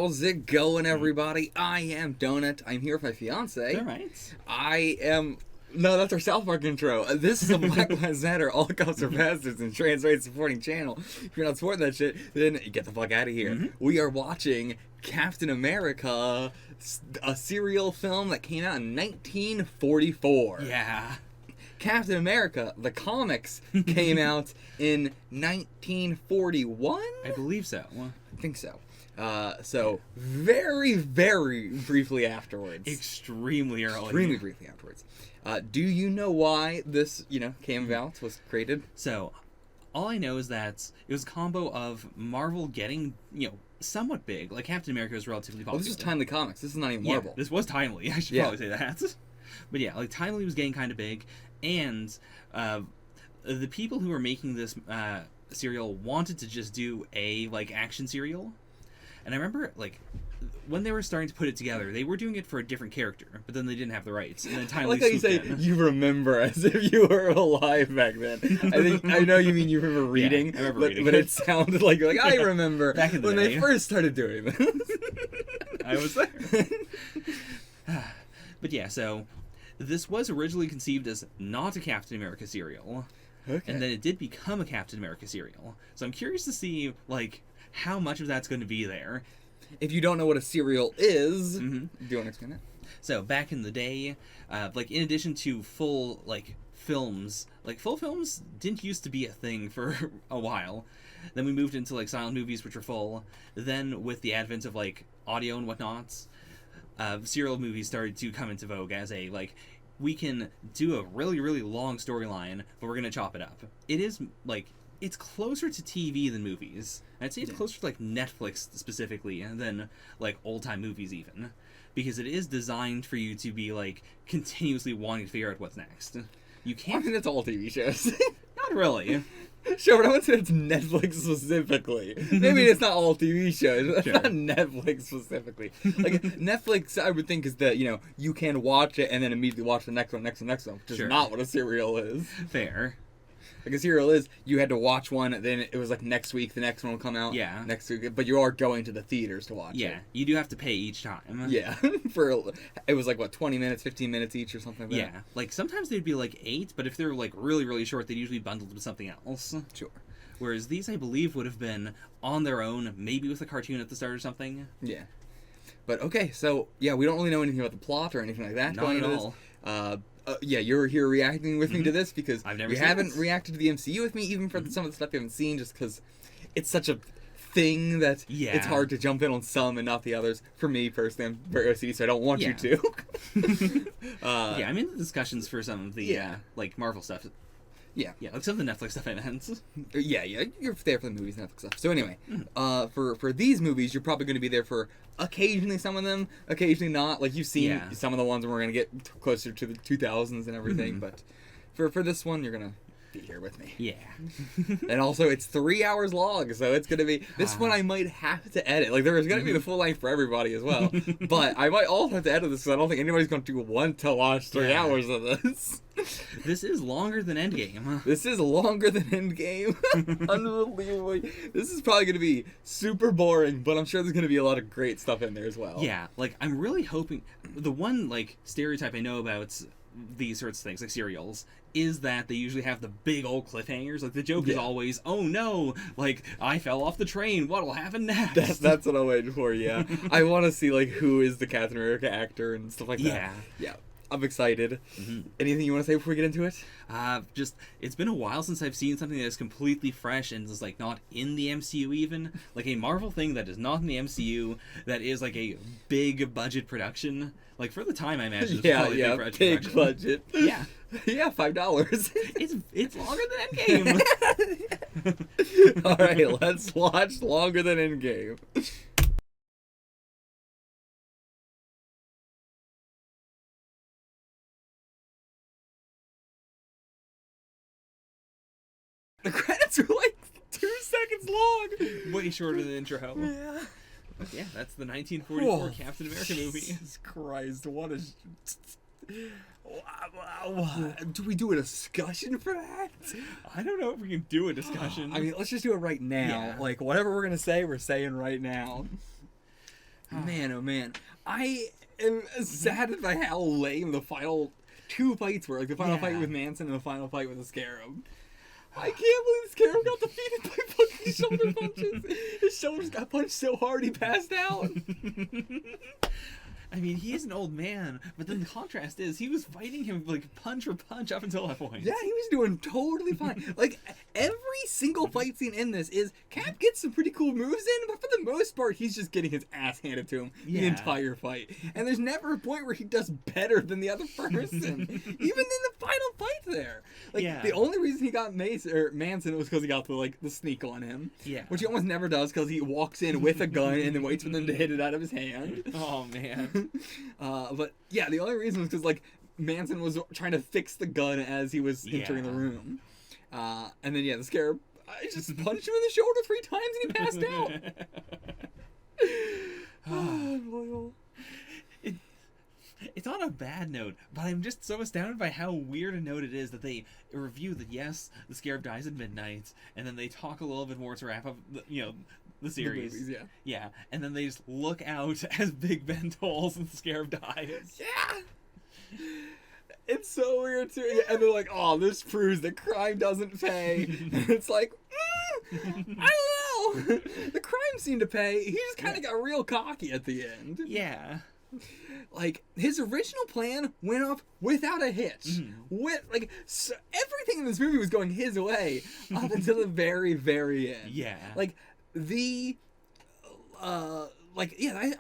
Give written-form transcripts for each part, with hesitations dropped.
How's it going, everybody? I am Donut. I'm here with my fiance. All right. I am... No, that's our South Park intro. This is a Black Lives Matter, All Cops Are Bastards, and Trans Rights supporting channel. If you're not supporting that shit, then get the fuck out of here. We are watching Captain America, a serial film that came out in 1944. Yeah. Captain America, the comics, came out in 1941? I believe so. I think so. So very, very briefly afterwards. Extremely early. Extremely briefly afterwards. Do you know why this, came about, was created? So, all I know is that it was a combo of Marvel getting, somewhat big. Like, Captain America was relatively popular. Well, this is Timely Comics. This is not even Marvel. Yeah, this was Timely. I should probably say that. But yeah, like, Timely was getting kind of big, and the people who were making this serial wanted to just do a, action serial. And I remember, when they were starting to put it together, they were doing it for a different character, but then they didn't have the rights. And then I Timely like how you say you remember as if you were alive back then. I know you mean you remember reading, I remember reading. But it sounded like you're like, I remember back in the when day. they first started doing this. I was there. But yeah, so this was originally conceived as not a Captain America serial. Okay. And then it did become a Captain America serial. So I'm curious to see, how much of that's going to be there. If you don't know what a serial is, do you want to explain it? So back in the day, in addition to full, films, full films didn't used to be a thing for a while. Then we moved into, silent movies, which were full. Then with the advent of, audio and whatnot, serial movies started to come into vogue as a, we can do a really, really long storyline, but we're going to chop it up. It is, it's closer to TV than movies. I'd say it's closer to Netflix specifically than old-time movies even, because it is designed for you to be continuously wanting to figure out what's next. You can't. I mean, it's all TV shows. Not really. Sure, but I wouldn't say it's Netflix specifically. Maybe it's not all TV shows. It's Sure. not Netflix specifically. Netflix, I would think, is that, you can watch it and then immediately watch the next one, which is Sure. not what a serial is. Fair. A serial is, you had to watch one, then it was next week, the next one will come out. Yeah. Next week, but you are going to the theaters to watch it. Yeah, you do have to pay each time. Yeah. It was 20 minutes, 15 minutes each or something like that. Yeah, sometimes they'd be 8, but if they're really, really short, they'd usually bundled with something else. Sure. Whereas these, I believe, would have been on their own, maybe with a cartoon at the start or something. Yeah. But okay, so yeah, we don't really know anything about the plot or anything like that. Not at all. Yeah, you're here reacting with me to this because I've never you seen haven't this. reacted to the MCU with me, even for some of the stuff you haven't seen, just because it's such a thing that Yeah. it's hard to jump in on some and not the others. For me personally, I'm very OCD, so I don't want you Yeah. to. Yeah, I'm in the discussions for some of the, Yeah. Marvel stuff. Yeah. Yeah, some of the Netflix stuff I meant. Yeah, you're there for the movies and Netflix stuff. So anyway, for these movies, you're probably going to be there for occasionally some of them, occasionally not. You've seen some of the ones, and we're going to get closer to the 2000s and everything. But for this one, you're going to be here with me. Yeah. And also, it's 3 hours long, so it's going to be... This one I might have to edit. There is going to be the full length for everybody as well. But I might also have to edit this, because I don't think anybody's going to want to watch 3 hours of this. This is longer than Endgame. This is longer than Endgame. Unbelievably. This is probably going to be super boring, but I'm sure there's going to be a lot of great stuff in there as well. Yeah, I'm really hoping... The one, stereotype I know about these sorts of things, serials, is that they usually have the big old cliffhangers. The joke is always, oh no, I fell off the train, what'll happen next? That's what I'm waiting for, yeah. I want to see, who is the Captain America actor and stuff like that. Yeah. Yeah. I'm excited. Anything you want to say before we get into it? It's been a while since I've seen something that is completely fresh and is, not in the MCU even. A Marvel thing that is not in the MCU, that is, a big budget production. For the time, I imagine it's probably a big budget. Yeah. Yeah, $5. It's longer than Endgame. All right, let's watch Longer Than Endgame. The credits are 2 seconds long. Way shorter than the intro. Yeah. But yeah, that's the 1944 Captain America movie. Jesus Christ, what is... Do we do a discussion for that? I don't know if we can do a discussion. I mean, let's just do it right now. Yeah. Whatever we're going to say, we're saying right now. Man, oh man. I am saddened by how lame the final 2 fights were. Like the final fight with Manson and the final fight with the Scarab. I can't believe the Scarab got defeated by fucking shoulder punches. His shoulders got punched so hard he passed out. I mean, he is an old man, but then the contrast is he was fighting him like punch for punch up until that point. Yeah, he was doing totally fine. Like, every single fight scene in this is Cap gets some pretty cool moves in, but for the most part, he's just getting his ass handed to him the entire fight. And there's never a point where he does better than the other person, even in the final fight there. Like, the only reason he got Manson was because he got the sneak on him. Yeah. Which he almost never does because he walks in with a gun and then waits for them to hit it out of his hand. Oh, man. But yeah, the only reason was because like Manson was trying to fix the gun as he was entering the room, and then the Scarab, I just punched him in the shoulder 3 times and he passed out. Unbelievable. It's on a bad note, but I'm just so astounded by how weird a note it is that they review that yes, the Scarab dies at midnight, and then they talk a little bit more to wrap up the series. The movies, yeah, and then they just look out as Big Ben tolls and the Scarab dies. Yeah. It's so weird too. And they're like, oh, this proves that crime doesn't pay. And it's like, I don't know. The crime seemed to pay. He just kind of got real cocky at the end. Yeah. Like, his original plan went off without a hitch. So everything in this movie was going his way up until the very, very end. Yeah. Like, I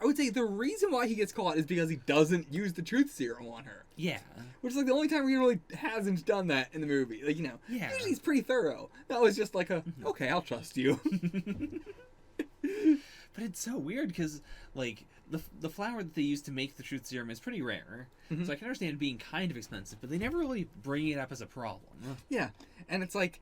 would say the reason why he gets caught is because he doesn't use the truth serum on her. Yeah. Which is like the only time he really hasn't done that in the movie. Like, usually he's pretty thorough. That was just like okay, I'll trust you. But it's so weird because, like, the flour that they use to make the truth serum is pretty rare. So I can understand it being kind of expensive, but they never really bring it up as a problem. Yeah. And it's like,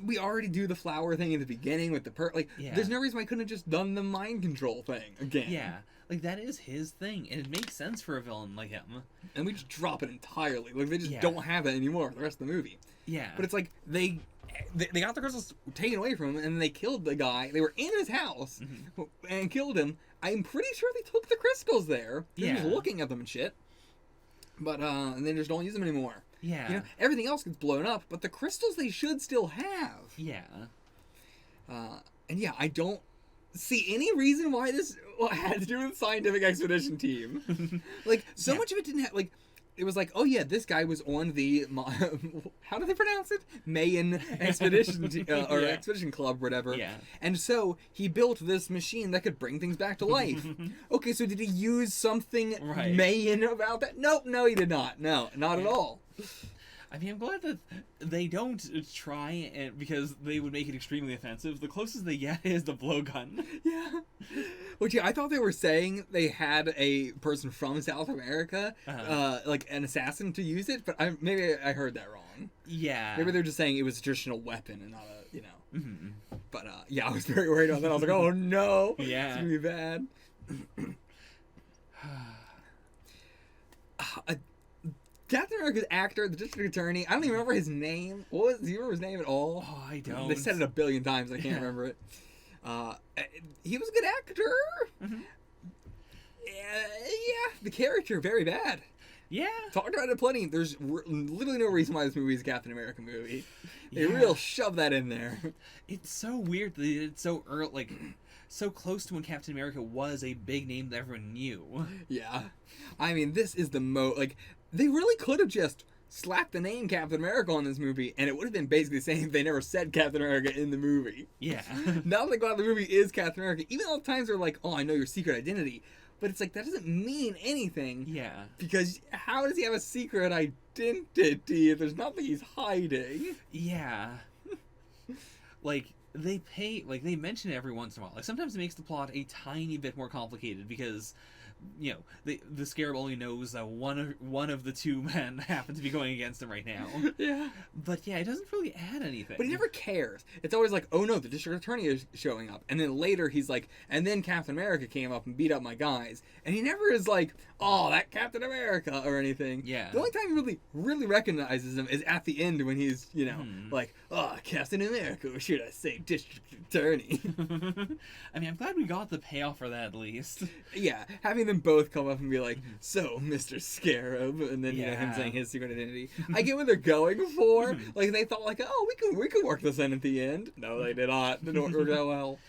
we already do the flower thing in the beginning with the there's no reason why I couldn't have just done the mind control thing again. Yeah. Like, that is his thing, and it makes sense for a villain like him. And we just drop it entirely. Like, they just don't have it anymore for the rest of the movie. Yeah. But it's like, they got the crystals taken away from him, and they killed the guy. They were in his house and killed him. I'm pretty sure they took the crystals there. He was looking at them and shit. But, and they just don't use them anymore. Yeah. Everything else gets blown up, but the crystals they should still have. Yeah. And yeah, I don't see any reason why this had to do with the scientific expedition team. Like, so much of it didn't have, like, it was like, oh yeah, this guy was on the, how do they pronounce it? Mayan expedition, or expedition club, whatever. Yeah. And so, he built this machine that could bring things back to life. Okay, so did he use something Mayan about that? Nope, no he did not. No, not at all. I mean, I'm glad that they don't try, and because they would make it extremely offensive. The closest they get is the blowgun. Yeah. Which, I thought they were saying they had a person from South America, like an assassin, to use it, but maybe I heard that wrong. Yeah. Maybe they're just saying it was a traditional weapon and not a, But, yeah, I was very worried about that. I was like, oh no. Yeah. It's gonna be bad. Captain America's actor, the district attorney, I don't even remember his name. Do you remember his name at all? Oh, I don't. They said it a billion times, I can't remember it. He was a good actor. Yeah, the character, very bad. Yeah. Talked about it plenty. There's literally no reason why this movie is a Captain America movie. They real shove that in there. It's so weird that it's so early, like, so close to when Captain America was a big name that everyone knew. Yeah. I mean, this is the like, they really could have just slapped the name Captain America on this movie, and it would have been basically the same if they never said Captain America in the movie. Yeah. Now they go out, the movie is Captain America. Even all the times they're like, oh, I know your secret identity. But it's like, that doesn't mean anything. Yeah. Because how does he have a secret identity if there's nothing he's hiding? Yeah. Like, they mention it every once in a while. Like, sometimes it makes the plot a tiny bit more complicated because, the Scarab only knows that one of the two men happen to be going against him right now. Yeah. But yeah, it doesn't really add anything. But he never cares. It's always like, oh no, the district attorney is showing up. And then later he's like, and then Captain America came up and beat up my guys. And he never is like, oh, that Captain America or anything. Yeah. The only time he really, really recognizes him is at the end when he's, like, oh, Captain America, or should I say district attorney. I mean, I'm glad we got the payoff for that at least. Yeah, having them both come up and be like, "So, Mr. Scarab," and then you know him Yeah. saying his secret identity. I get what they're going for. Like they thought, like, "Oh, we could work this in at the end." No, they did not. They don't work out well.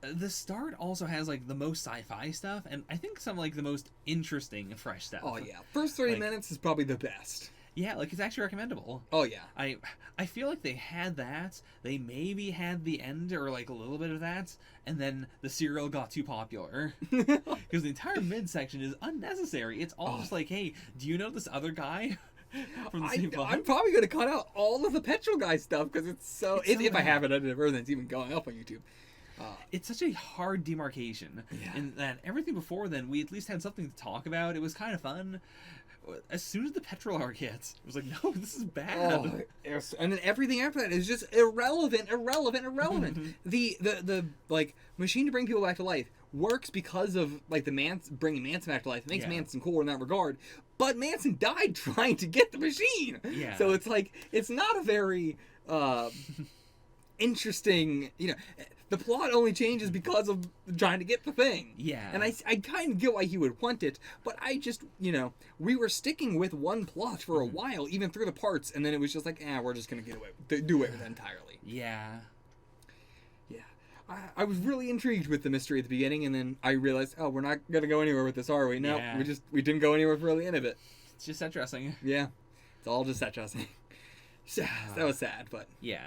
The start also has like the most sci-fi stuff, and I think some like the most interesting and fresh stuff. Oh yeah, first 30 Like- minutes is probably the best. Yeah, like it's actually recommendable. Oh yeah. I feel like they had that. They maybe had the end or like a little bit of that, and then the serial got too popular because the entire midsection is unnecessary. It's all just like, hey, do you know this other guy from the same plot? I'm probably gonna cut out all of the petrol guy stuff because it's so. It's so if I bad. have it edited, then it's even going up on YouTube. It's such a hard demarcation. Yeah. In that everything before then, we at least had something to talk about. It was kind of fun. As soon as the petrol arc hits, it was like, no, this is bad. Oh, yes. And then everything after that is just irrelevant. The like machine to bring people back to life works because of like bringing Manson back to life. It makes Yeah. Manson cool in that regard. But Manson died trying to get the machine. Yeah. So it's like it's not a very interesting. You know, the plot only changes because of trying to get the thing. Yeah. And I kind of get why he would want it, but I just, you know, we were sticking with one plot for a while, even through the parts, and then it was just like, we're just going to do away with it entirely. Yeah. Yeah. I was really intrigued with the mystery at the beginning, and then I realized, we're not going to go anywhere with this, are we? No, Yeah. we didn't go anywhere for the end of it. It's just interesting. Yeah. It's all just that dressing. That was sad, but Yeah.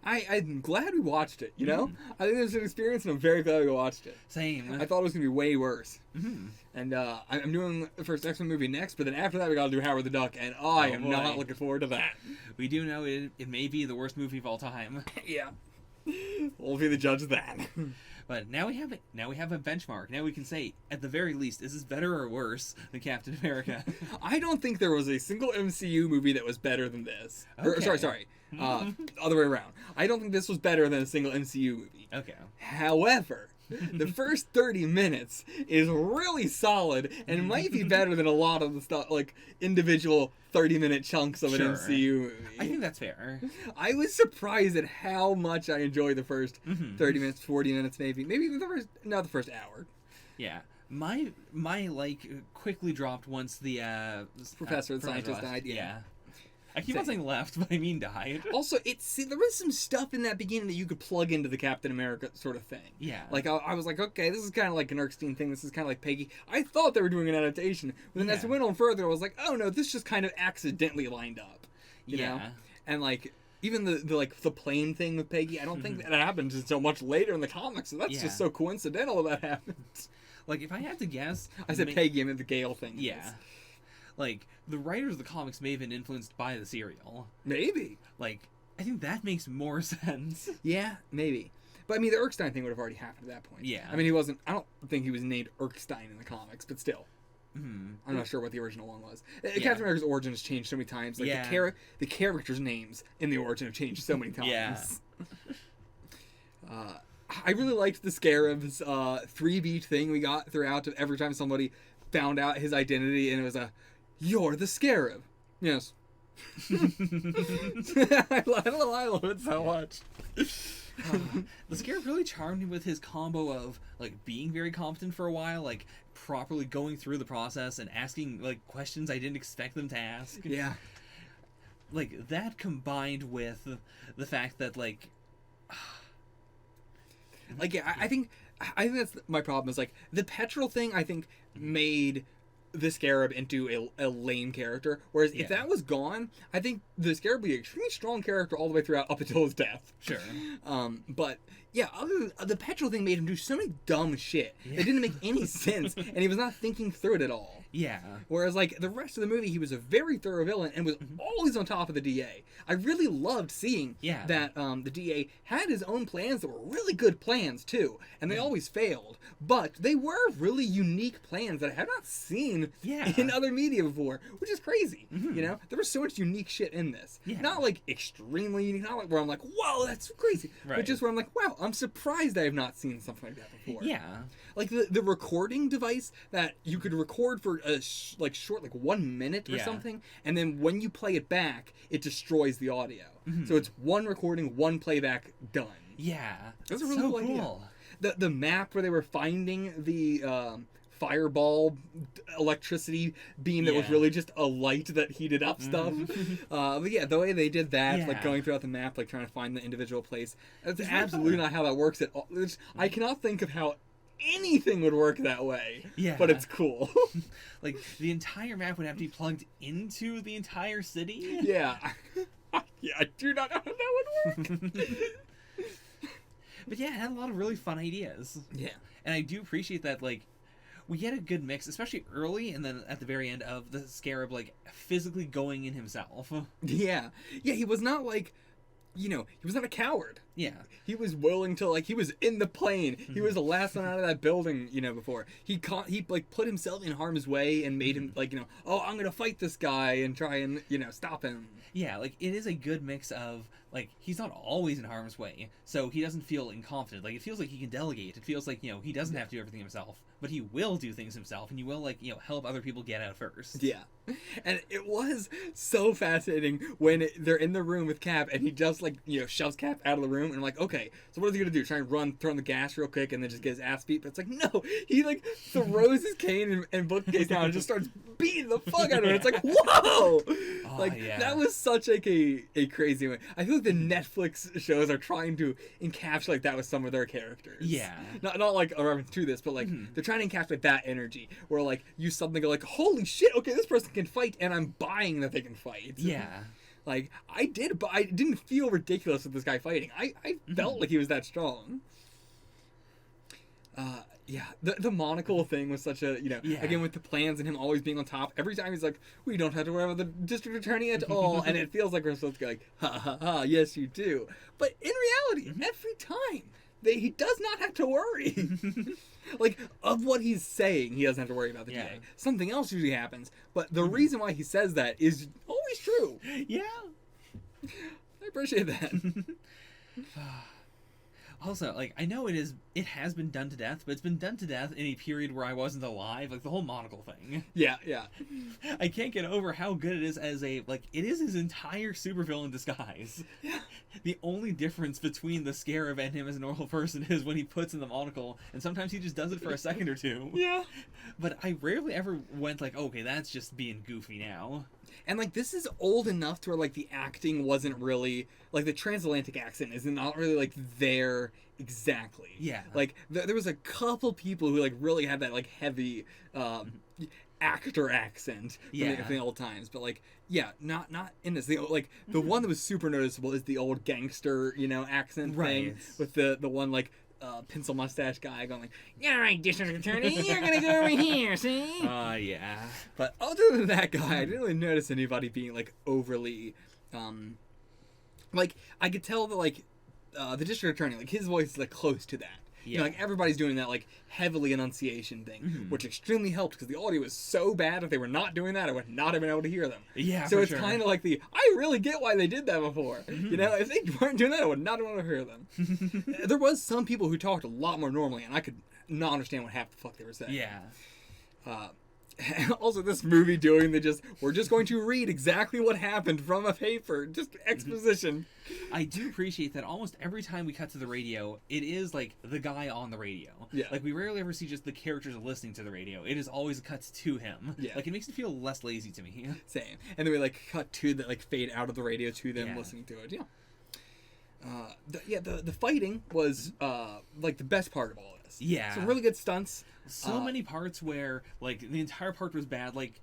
I'm glad we watched it, you know? I think it was an experience, and I'm very glad we watched it. Same. I thought it was going to be way worse. Mhm. And I'm doing the first X-Men movie next, but then after that we got to do Howard the Duck, and I am boy. not looking forward to that. We do know it may be the worst movie of all time. Yeah. We'll be the judge of that. But now we have a benchmark. Now we can say, at the very least, is this better or worse than Captain America? I don't think there was a single MCU movie that was better than this. Okay. Sorry. Other way around. I don't think this was better than a single MCU movie. Okay. However, the first 30 minutes is really solid and might be better than a lot of the stuff, like individual 30-minute chunks of an Sure. MCU movie. I think that's fair. I was surprised at how much I enjoyed the first 30 minutes, 40 minutes, maybe the first hour. Yeah. My like quickly dropped once the Professor and scientist left. died, yeah. I keep on saying left, but I mean died. Also, there was some stuff in that beginning that you could plug into the Captain America sort of thing. Yeah. Like, I was like, okay, this is kind of like an Erskine thing. This is kind of like Peggy. I thought they were doing an adaptation. But then as Yeah. it went on further, I was like, oh no, this just kind of accidentally lined up. You know? Yeah. And like, even the plane thing with Peggy, I don't think that happened until much later in the comics. So that's Yeah. just so coincidental that happened. Like, if I had to guess... I said Peggy, I meant the Gale thing. Yeah. Like, the writers of the comics may have been influenced by the serial. Maybe. Like, I think that makes more sense. Yeah, maybe. But I mean, the Erskine thing would have already happened at that point. Yeah. I mean, I don't think he was named Erskine in the comics, but still. I'm not sure what the original one was. Captain America's origin has changed so many times. Like, Yeah. the characters' names in the origin have changed so many times. Yeah. I really liked the Scarab's 3-beat thing we got throughout of every time somebody found out his identity, and it was "You're the Scarab." Yes. I love it so much. The Scarab really charmed me with his combo of, like, being very competent for a while, like, properly going through the process and asking, like, questions I didn't expect them to ask. Yeah. Like, that combined with the fact that, like... Like, yeah, I think that's my problem is, like, the petrol thing, I think, made the Scarab into a lame character, whereas if Yeah. that was gone, I think the Scarab would be an extremely strong character all the way throughout up until his death. Sure. But yeah, the petrol thing made him do so many dumb shit that didn't make any sense, and he was not thinking through it at all. Yeah. Whereas, like, the rest of the movie, he was a very thorough villain and was always on top of the DA. I really loved seeing Yeah. that the DA had his own plans that were really good plans, too. And they always failed. But they were really unique plans that I have not seen Yeah. in other media before, which is crazy. You know? There was so much unique shit in this. Yeah. Not, like, extremely unique. Not like where I'm like, whoa, that's so crazy. But Right. just where I'm like, wow, I'm surprised I have not seen something like that before. Yeah. Like the recording device that you could record for a short, like 1 minute or Yeah. something, and then when you play it back, it destroys the audio. Mm-hmm. So it's one recording, one playback, done. Yeah. That's a It's really so cool idea. cool. The map where they were finding the fireball electricity beam that was Yeah. really just a light that heated up stuff. But yeah, the way they did that, like Yeah. going throughout the map, like trying to find the individual place, that's It's really absolutely clever. not how that works at all. I cannot think of how anything would work that way. Yeah. But it's cool. Like, the entire map would have to be plugged into the entire city? Yeah. Yeah, I do not know how that would work. But yeah, it had a lot of really fun ideas. Yeah. And I do appreciate that, like, we get a good mix, especially early and then at the very end of the Scarab, like, physically going in himself. Yeah. Yeah, he was not like, he was not a coward. Yeah. He was willing to, like, he was in the plane. He was the last one out of that building, before. He put himself in harm's way and made him, like, oh, I'm gonna fight this guy and try and, stop him. Yeah, like, it is a good mix of, like, he's not always in harm's way, so he doesn't feel incompetent. Like, it feels like he can delegate. It feels like, he doesn't have to do everything himself, but he will do things himself, and he will, like, help other people get out first. Yeah. And it was so fascinating when they're in the room with Cap and he just, like, shoves Cap out of the room and I'm like, okay, so what is he gonna do? Try and throw on the gas real quick and then just get his ass beat? But it's like, no, he, like, throws his cane and bookcase down and just starts beating the fuck out of it. It's like, whoa! Yeah. That was such, like, a crazy way. I feel like the Netflix shows are trying to encapsulate that with some of their characters. Yeah. Not like a reference to this, but, like, they're trying to encapsulate that energy where, like, you suddenly go, like, holy shit, okay, this person can fight and I'm buying that they can fight. Yeah. Like, I did, but I didn't feel ridiculous with this guy fighting. I felt like he was that strong. Yeah, the monocle thing was such a, Yeah. again with the plans and him always being on top. Every time he's like, we don't have to worry about the district attorney at all. And it feels like we're supposed to go like, ha ha ha, yes you do. But in reality, every time, he does not have to worry. Like, of what he's saying, he doesn't have to worry about the Yeah. DA. Something else usually happens. But the reason why he says that is always true. Yeah. I appreciate that. Also, like, I know it has been done to death, but it's been done to death in a period where I wasn't alive, like the whole monocle thing. Yeah. I can't get over how good it is as it is his entire supervillain disguise. Yeah. The only difference between the Scarab and him as a normal person is when he puts in the monocle, and sometimes he just does it for a second or two. Yeah. But I rarely ever went like, okay, that's just being goofy now. And, like, this is old enough to where, like, the acting wasn't really... Like, the transatlantic accent is not really, like, there exactly. Yeah. Like, there was a couple people who, like, really had that, like, heavy actor accent Yeah. from the old times. But, like, yeah, not in this. The one that was super noticeable is the old gangster, accent Right. thing. With the one, like... pencil mustache guy going like, "Yeah, all right, district attorney, you're gonna go over here, see?" Yeah. But other than that guy, I didn't really notice anybody being like overly, like I could tell that like the district attorney, like his voice is like close to that. Yeah. Like everybody's doing that like heavily enunciation thing, which extremely helped because the audio was so bad. If they were not doing that, I would not have been able to hear them. Yeah, So for it's sure. kind of like I really get why they did that before. If they weren't doing that, I would not have wanted to hear them. There was some people who talked a lot more normally, and I could not understand what half the fuck they were saying. Yeah. Also, this movie doing we're just going to read exactly what happened from a paper, just exposition. I do appreciate that almost every time we cut to the radio, it is like the guy on the radio. Yeah. Like we rarely ever see just the characters listening to the radio. It is always a cut to him. Yeah. Like it makes it feel less lazy to me. Same. And then we like cut to the fade out of the radio to them Yeah. listening to it. Yeah. The fighting was like the best part of all this. Yeah. Some really good stunts. So many parts where like the entire part was bad, like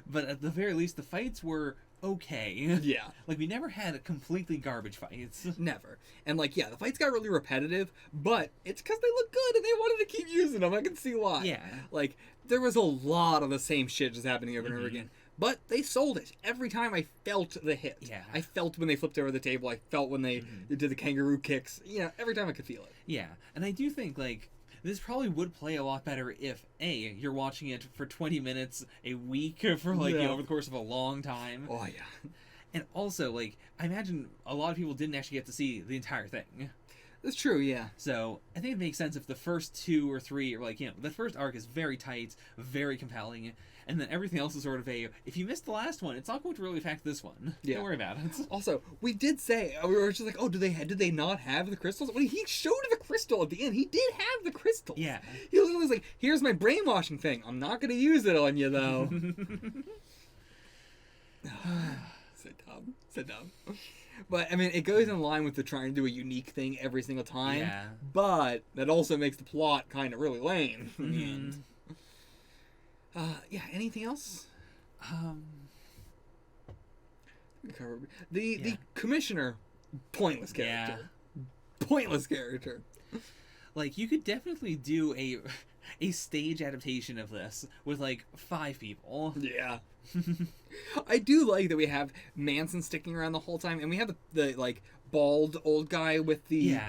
but at the very least the fights were okay. Yeah. Like we never had completely garbage fights. Never. And the fights got really repetitive, but it's because they look good and they wanted to keep using them. I can see why. Yeah. Like, there was a lot of the same shit just happening over and over again. But they sold it. Every time I felt the hit. Yeah. I felt when they flipped over the table. I felt when they did the kangaroo kicks. Every time I could feel it. Yeah. And I do think like this probably would play a lot better if you're watching it for 20 minutes a week for Yeah. over the course of a long time. Oh, yeah. And also, like, I imagine a lot of people didn't actually get to see the entire thing. That's true, yeah. So I think it makes sense if the first 2 or 3 are like, the first arc is very tight, very compelling, and then everything else is sort of if you missed the last one, it's not going to really affect this one. Yeah. Don't worry about it. Also, we did say, we were just like, oh, did they not have the crystals? When he showed the crystal at the end, he did have the crystals. Yeah. He literally was like, here's my brainwashing thing. I'm not going to use it on you, though. So dumb. But, I mean, it goes in line with the trying to do a unique thing every single time. Yeah. But that also makes the plot kind of really lame in the end. Yeah, anything else? The commissioner, pointless character. Yeah. Pointless character. Like, you could definitely do a stage adaptation of this with, like, 5 people. Yeah. I do like that we have Manson sticking around the whole time, and we have the like bald old guy with the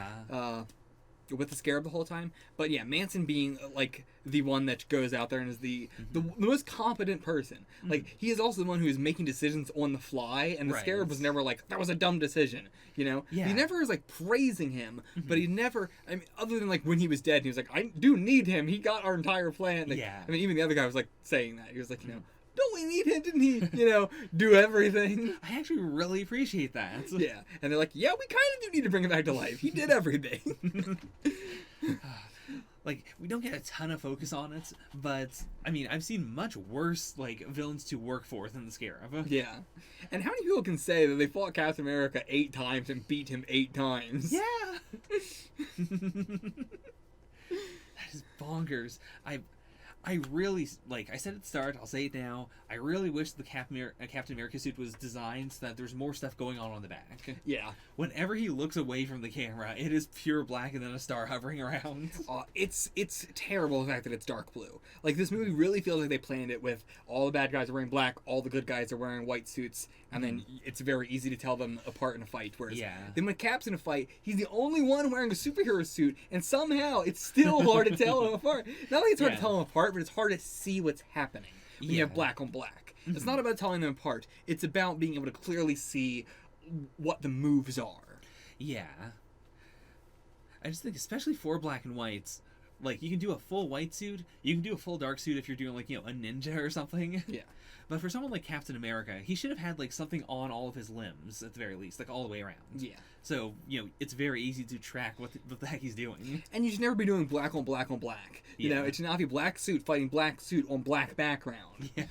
with the scarab the whole time. But yeah, Manson being like the one that goes out there and is the most competent person. Like, he is also the one who is making decisions on the fly, and the scarab was never like, that was a dumb decision, you know? Yeah. He never is like praising him, but he never, I mean, other than like when he was dead, he was like, I do need him. He got our entire plan. Like, Yeah. I mean, even the other guy was like saying that. He was like, you know, don't we need him? Didn't he, you know, do everything? I actually really appreciate that. Yeah. And they're like, yeah, we kind of do need to bring him back to life. He did everything. Like, we don't get a ton of focus on it, but, I mean, I've seen much worse, like, villains to work for than the Scarab. Yeah. And how many people can say that they fought Captain America 8 times and beat him 8 times? Yeah! That is bonkers. I really, like I said at the start, I'll say it now, I really wish the Captain America suit was designed so that there's more stuff going on the back. Yeah. Whenever he looks away from the camera, it is pure black and then a star hovering around. It's terrible, the fact that it's dark blue. Like, this movie really feels like they planned it with all the bad guys are wearing black, all the good guys are wearing white suits, and then it's very easy to tell them apart in a fight. Whereas then when Cap's in a fight, he's the only one wearing a superhero suit, and somehow it's still hard to tell them apart. Not only it's hard to tell them apart, but it's hard to see what's happening when you have black on black. It's not about telling them apart. It's about being able to clearly see what the moves are. Yeah. I just think, especially for black and whites, like, you can do a full white suit, you can do a full dark suit if you're doing, like, you know, a ninja or something. Yeah. But for someone like Captain America, he should have had, like, something on all of his limbs, at the very least, like, all the way around. Yeah. So, you know, it's very easy to track what the heck he's doing. And you should never be doing black on black on black. You know, it should not be black suit fighting black suit on black background. Yeah.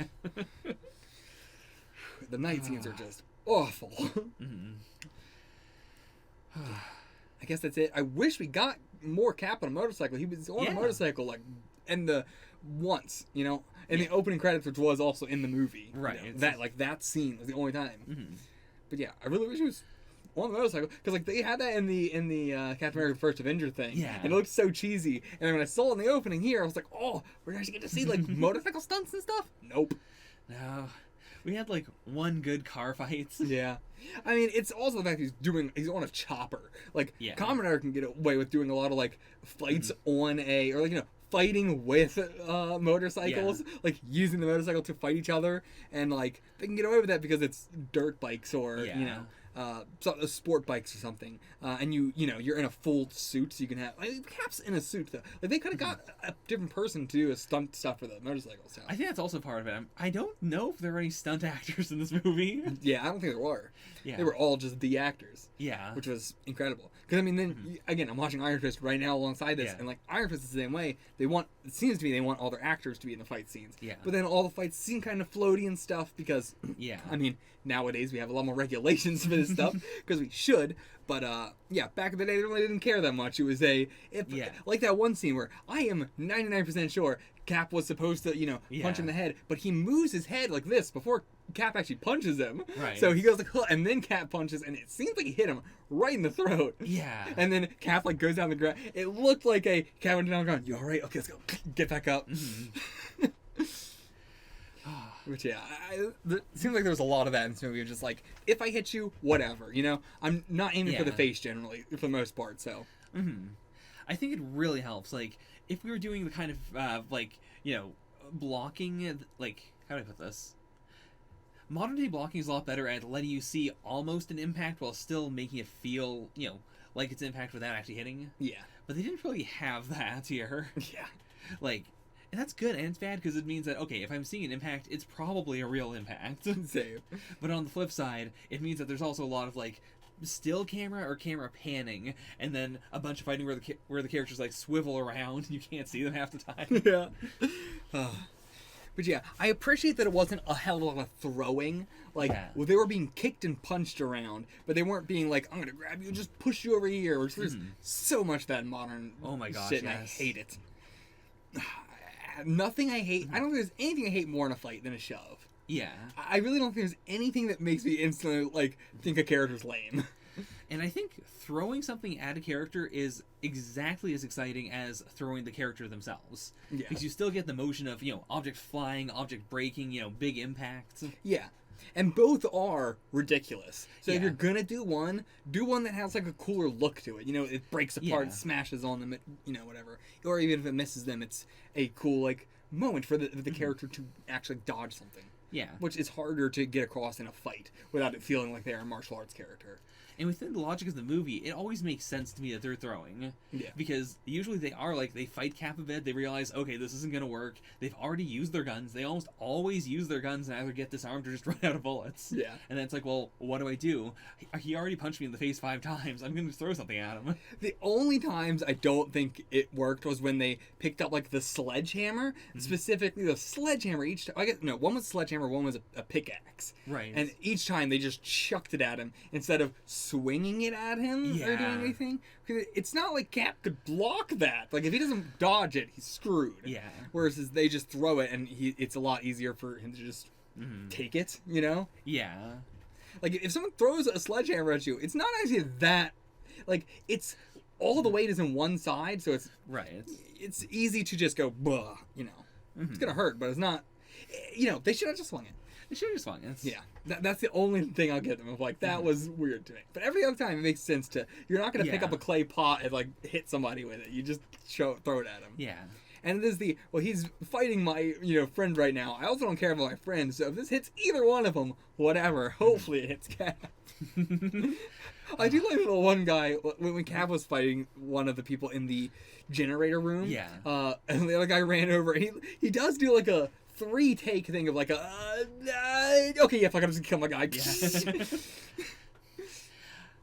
The night scenes are just awful. I guess that's it. I wish we got more Cap on a motorcycle. He was on a motorcycle, like, in the once, you know, in the opening credits, which was also in the movie. Right. You know, that scene was the only time. But yeah, I really wish he was on the motorcycle, because like they had that in the Captain America First Avenger thing. Yeah. And it looked so cheesy. And then when I saw it in the opening here, I was like, oh, we're actually get to see like motorcycle stunts and stuff. Nope. No. We had, like, one good car fight. Yeah. I mean, it's also the fact he's on a chopper. Like, Yeah. Commoner can get away with doing a lot of, like, fights on or, like, you know, fighting with motorcycles. Like, using the motorcycle to fight each other. And, like, they can get away with that because it's dirt bikes or, you know, sport bikes or something. And you know, you're in a full suit, so you can have... Like, Cap's in a suit, though. Like, they could have got a different person to do a stunt stuff for the motorcycle. So. I think that's also part of it. I don't know if there are any stunt actors in this movie. Yeah, I don't think there were. Yeah. They were all just the actors. Yeah. Which was incredible. Because, I mean, then, again, I'm watching Iron Fist right now alongside this, and, like, Iron Fist is the same way. It seems to me they want all their actors to be in the fight scenes. Yeah. But then all the fights seem kind of floaty and stuff because, I mean, nowadays we have a lot more regulations for this stuff, because we should. But, yeah, back in the day, they really didn't care that much. It was like that one scene where I am 99% sure Cap was supposed to, you know, punch him in the head, but he moves his head like this before Cap actually punches him. Right. So he goes like, huh, and then Cap punches, and it seems like he hit him right in the throat. Yeah. And then Cap, like, goes down the ground. It looked like a Cap went down the ground. You all right? Okay, let's go. Get back up. Which, yeah, it seems like there was a lot of that in this movie. Of just like, if I hit you, whatever, you know? I'm not aiming for the face generally, for the most part, so. I think it really helps. Like, if we were doing the kind of, like, you know, blocking, like, how do I put this? Modern day blocking is a lot better at letting you see almost an impact while still making it feel, you know, like its impact without actually hitting. Yeah. But they didn't really have that here. Yeah. Like, and that's good and it's bad because it means that, okay, if I'm seeing an impact, it's probably a real impact. Same. But on the flip side, it means that there's also a lot of, like, still camera or camera panning, and then a bunch of fighting where the characters, like, swivel around and you can't see them half the time. Yeah. But yeah, I appreciate that it wasn't a hell of a lot of throwing. Like, Yeah. well, they were being kicked and punched around, but they weren't being like, I'm gonna grab you and just push you over here. Which there's so much of that in modern Oh my gosh, shit, and I yes. hate it. Nothing I hate. I don't think there's anything I hate more in a fight than a shove. Yeah. I really don't think there's anything that makes me instantly, like, think a character's lame. And I think throwing something at a character is exactly as exciting as throwing the character themselves. Yeah. Because you still get the motion of, object flying, object breaking, big impacts. Yeah. And both are ridiculous. So if Yeah. you're gonna do one that has like a cooler look to it. It breaks apart, Yeah. smashes on them, whatever. Or even if it misses them, it's a cool like moment for the character to actually dodge something. Yeah. Which is harder to get across in a fight without it feeling like they're a martial arts character. And within the logic of the movie, it always makes sense to me that they're throwing. Yeah. Because usually they are, like, they fight Cap a bit, they realize, okay, this isn't going to work. They've already used their guns. They almost always use their guns and either get disarmed or just run out of bullets. Yeah. And then it's like, well, what do I do? He already punched me in the face 5 times. I'm going to throw something at him. The only times I don't think it worked was when they picked up like the sledgehammer, specifically the sledgehammer each time. I guess no, one was a sledgehammer, one was a pickaxe. Right. And each time they just chucked it at him instead of swinging it at him or Yeah. doing anything. Because it's not like Cap could block that. Like if he doesn't dodge it, he's screwed. Yeah. Whereas they just throw it, and it's a lot easier for him to just take it. Yeah. Like if someone throws a sledgehammer at you, it's not actually that. Like it's all the weight is in one side, so Right. it's easy to just go, bah, It's gonna hurt, but it's not. They should have just swung it. It should have just swung. It's... Yeah, that's the only thing I'll get them of. Like that was weird to me, but every other time it makes sense to. You're not gonna pick Yeah. up a clay pot and like hit somebody with it. You just throw it at him. Yeah. And there's he's fighting my friend right now. I also don't care about my friend, so if this hits either one of them, whatever. Hopefully it hits Cap. I do like the one guy when Cap was fighting one of the people in the generator room. Yeah. And the other guy ran over, and he does do like a 3-take thing of like okay, yeah, fuck, I'm just gonna kill my guy. Yeah.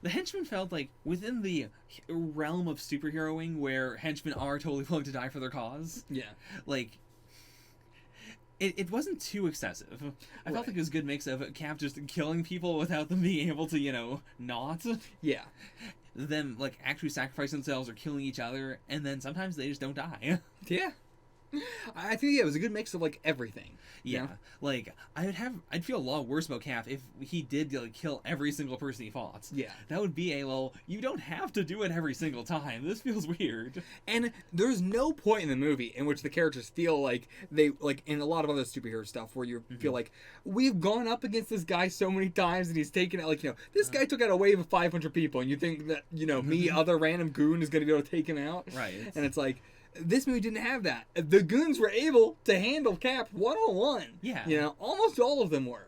The henchmen felt like within the realm of superheroing where henchmen are totally willing to die for their cause. Yeah. Like, it wasn't too excessive. I felt like it was a good mix of Cap just killing people without them being able to, not. Yeah. Them, like, actually sacrificing themselves or killing each other, and then sometimes they just don't die. Yeah. I think it was a good mix of like everything. Yeah. Like, I'd feel a lot worse about Cap if he did like kill every single person he fought. Yeah. That would be you don't have to do it every single time. This feels weird. And there's no point in the movie in which the characters feel like they like in a lot of other superhero stuff where you feel like we've gone up against this guy so many times and he's taken out this guy took out a wave of 500 people and you think that me other random goon is going to be able to take him out. Right. And it's like this movie didn't have that. The goons were able to handle Cap one-on-one. Yeah. Almost all of them were.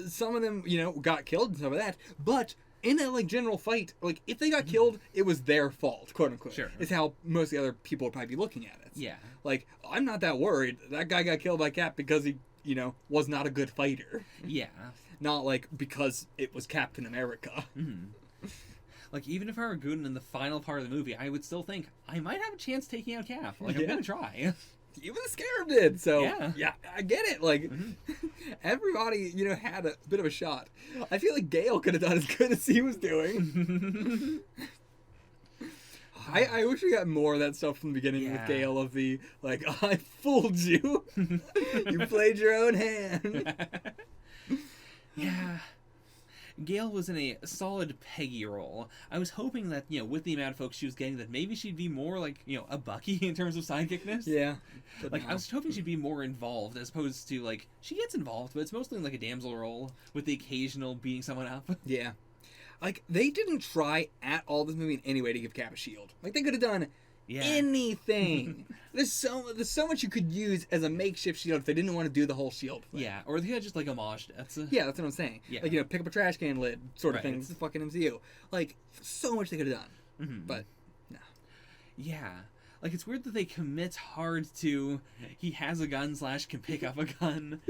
Some of them, got killed and some of that. But in a like general fight, like if they got killed, it was their fault, quote unquote. Sure. Is how most of the other people would probably be looking at it. Yeah. Like I'm not that worried. That guy got killed by Cap because he, was not a good fighter. Yeah. Not like because it was Captain America. Like, even if I were Goon in the final part of the movie, I would still think, I might have a chance taking out Cap. Like, I'm Yeah. gonna try. Even the Scarab did, so Yeah. I get it. Like everybody, had a bit of a shot. I feel like Gale could have done as good as he was doing. I wish we got more of that stuff from the beginning with Yeah. Gale of the like I fooled you. You played your own hand. Yeah. Gale was in a solid Peggy role. I was hoping that, with the amount of folks she was getting, that maybe she'd be more like, a Bucky in terms of sidekickness. Yeah. Like, I was hoping she'd be more involved, as opposed to, like, she gets involved, but it's mostly in, like, a damsel role, with the occasional beating someone up. Yeah. Like, they didn't try at all this movie in any way to give Cap a shield. Like, they could have done Yeah. anything. There's so much you could use as a makeshift shield if they didn't want to do the whole shield thing. Yeah, or they could just like homage it. Yeah, that's what I'm saying. Yeah. Like, pick up a trash can lid sort of Right. thing. It's the fucking MCU. Like, so much they could have done. Mhm. But, no. Yeah. Like, it's weird that they commit hard to he has a gun / can pick up a gun.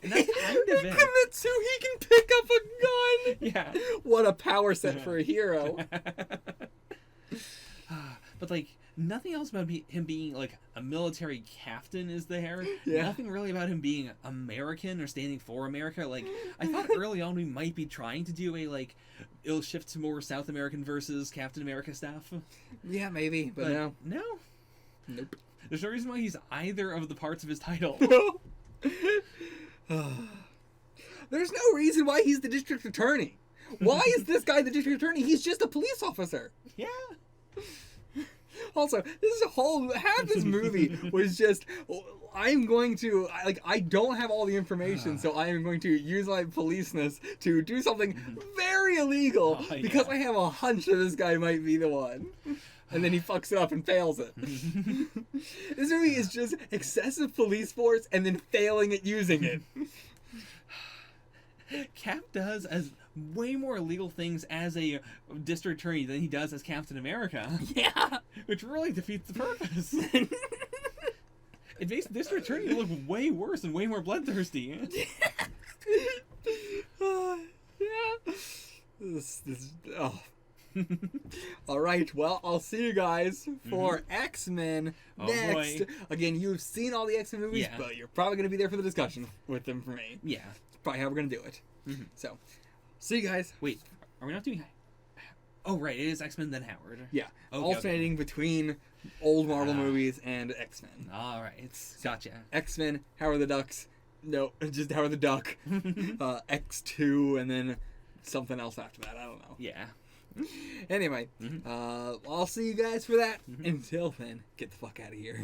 And that's kind of He it. commits to he can pick up a gun! Yeah. What a power set for a hero. But, like, nothing else about him being, like, a military captain is there. Yeah. Nothing really about him being American or standing for America. Like, I thought early on we might be trying to do a, like, it'll shift to more South American versus Captain America stuff. Yeah, maybe, but no. No. Nope. There's no reason why he's either of the parts of his title. There's no reason why he's the district attorney. Why is this guy the district attorney? He's just a police officer. Yeah. Also, this is a whole half this movie was just I'm going to I don't have all the information, so I am going to use my policeness to do something very illegal Oh, yeah. because I have a hunch that this guy might be the one. And then he fucks it up and fails it. This movie is just excessive police force and then failing at using it. Cap does as way more illegal things as a district attorney than he does as Captain America. Yeah. Which really defeats the purpose. It makes the district attorney look way worse and way more bloodthirsty. Yeah. Oh. All right, well, I'll see you guys for X-Men Oh, next. boy. Again, you've seen all the X-Men movies, Yeah. but you're probably going to be there for the discussion with them for me. Yeah. Probably how we're going to do it. Mhm. So, see you guys. Wait, are we not doing... Oh, right, it is X-Men then Howard. Yeah, Okay, alternating between old Marvel Ah. movies and X-Men. Alright, gotcha. X-Men, Howard the Ducks. No, just Howard the Duck. X2, and then something else after that. I don't know. Yeah. Anyway, Mhm. I'll see you guys for that. Until then, get the fuck out of here.